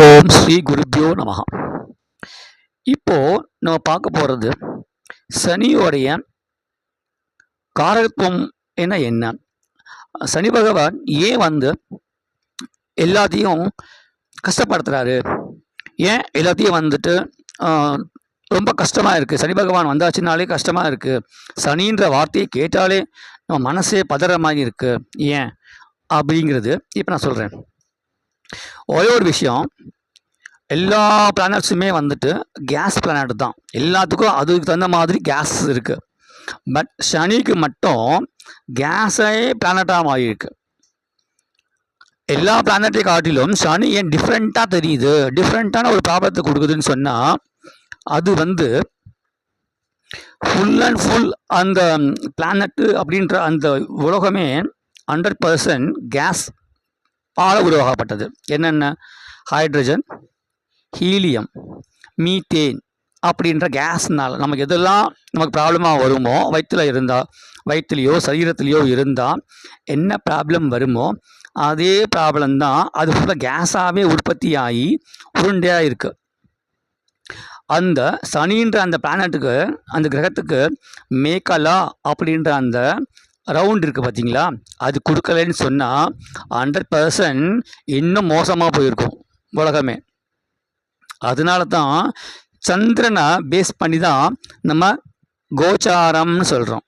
ஓம் ஸ்ரீ குருப்பியோ நமஹ. இப்போ நம்ம பார்க்க போகிறது சனியோடைய காரகத்துவம் என்ன. சனி பகவான் ஏன் எல்லாத்தையும் கஷ்டப்படுத்துறாரு, ஏன் எல்லாத்தையும் ரொம்ப கஷ்டமாக இருக்குது. சனி பகவான் வந்தாச்சுனாலே கஷ்டமாக இருக்குது. சனின்ற வார்த்தையை கேட்டாலே நம்ம மனசே பதற மாதிரி இருக்குது. ஏன் அப்படிங்கிறது இப்போ நான் சொல்கிறேன். ஒரே ஒரு விஷயம், எல்லா பிளானட்ஸுமே கேஸ் பிளானட் தான். எல்லாத்துக்கும் அதுக்கு தகுந்த மாதிரி கேஸ் இருக்குது. பட் சனிக்கு மட்டும் கேஸே பிளானட்டாக மாறி இருக்கு. எல்லா பிளானட்டை காட்டிலும் சனி ஏன் டிஃப்ரெண்ட்டாக தெரியுது, டிஃப்ரெண்ட்டான ஒரு ப்ராப்ளத்தை கொடுக்குதுன்னு சொன்னால், அது ஃபுல் அண்ட் ஃபுல் அந்த பிளானட்டு அப்படின்ற அந்த உலகமே 100% கேஸ் உருவாக்கப்பட்டது. என்னென்ன? ஹைட்ரஜன், ஹீலியம், மீத்தேன் அப்படின்ற கேஸ்னால் நமக்கு எதெல்லாம் நமக்கு ப்ராப்ளமாக வருமோ, வயிற்றுலையோ சரீரத்துலையோ இருந்தால் என்ன ப்ராப்ளம் வருமோ அதே ப்ராப்ளம் தான் அது ஃபுல்லாக கேஸாகவே உற்பத்தி ஆகி உருண்டையாக இருக்குது. அந்த சனின்ற அந்த பிளானட்டுக்கு, அந்த கிரகத்துக்கு மேக்கலா அப்படின்ற அந்த ரவுண்ட் இருக்குது பார்த்தீங்களா, அது கொடுக்கலன்னு சொன்னால் 100% இன்னும் மோசமாக போயிருக்கும் உலகமே. அதனால தான் சந்திரனை பேஸ் பண்ணி தான் நம்ம கோச்சாரம்னு சொல்கிறோம்.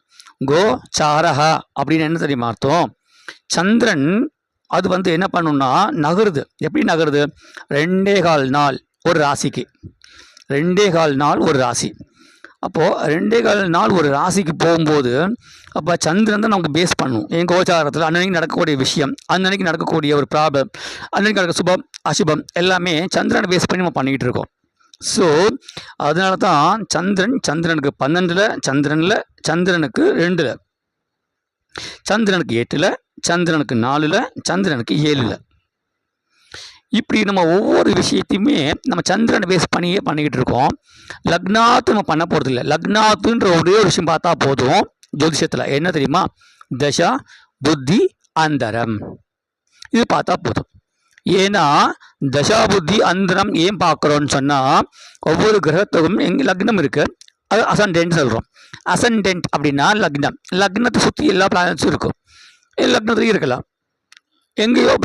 கோச்சாரஹா அப்படின்னு என்ன தெரியுமா அர்த்தம்? சந்திரன் அது என்ன பண்ணுன்னா நகருது. எப்படி நகருது? 2.25 நாள் ஒரு ராசிக்கு. 2.25 நாள் ஒரு ராசி. அப்போது 2.25 நாள் ஒரு ராசிக்கு போகும்போது அப்போ சந்திரன் தான் நமக்கு பேஸ் பண்ணும். என் கோச்சாரத்தில் அன்னன்னைக்கு நடக்கக்கூடிய விஷயம், அன்னன்னைக்கு நடக்கக்கூடிய ஒரு ப்ராப்ளம், அன்னன்னைக்கு நடக்க சுபம் அசுபம் எல்லாமே சந்திரனை பேஸ் பண்ணி நம்ம பண்ணிக்கிட்டு இருக்கோம். ஸோ அதனால தான் சந்திரனுக்கு 12, சந்திரனுக்கு 2, சந்திரனுக்கு 8, சந்திரனுக்கு 4, சந்திரனுக்கு 7. இப்படி நம்ம ஒவ்வொரு விஷயத்தையுமே நம்ம சந்திரனை பேஸ் பண்ணியே பண்ணிக்கிட்டு இருக்கோம். லக்னாத்து நம்ம பண்ண போகிறது இல்லை. லக்னாத்துன்ற ஒரே ஒரு விஷயம் பார்த்தா போதும். ஜோதிஷத்தில் என்ன தெரியுமா? தசா புத்தி அந்தரம், இது பார்த்தா போதும். ஏன்னா தசா புத்தி அந்தரம் ஏன் பார்க்குறோன்னு சொன்னால், ஒவ்வொரு கிரகத்துக்கும் எங்கே லக்னம் இருக்குது, அது அசண்டென்ட் சொல்கிறோம். அசண்டென்ட் அப்படின்னா லக்னத்தை சுற்றி எல்லா பிளானட்ஸும் இருக்கும். லக்னத்துலையும் இருக்கலாம், எங்கேயோ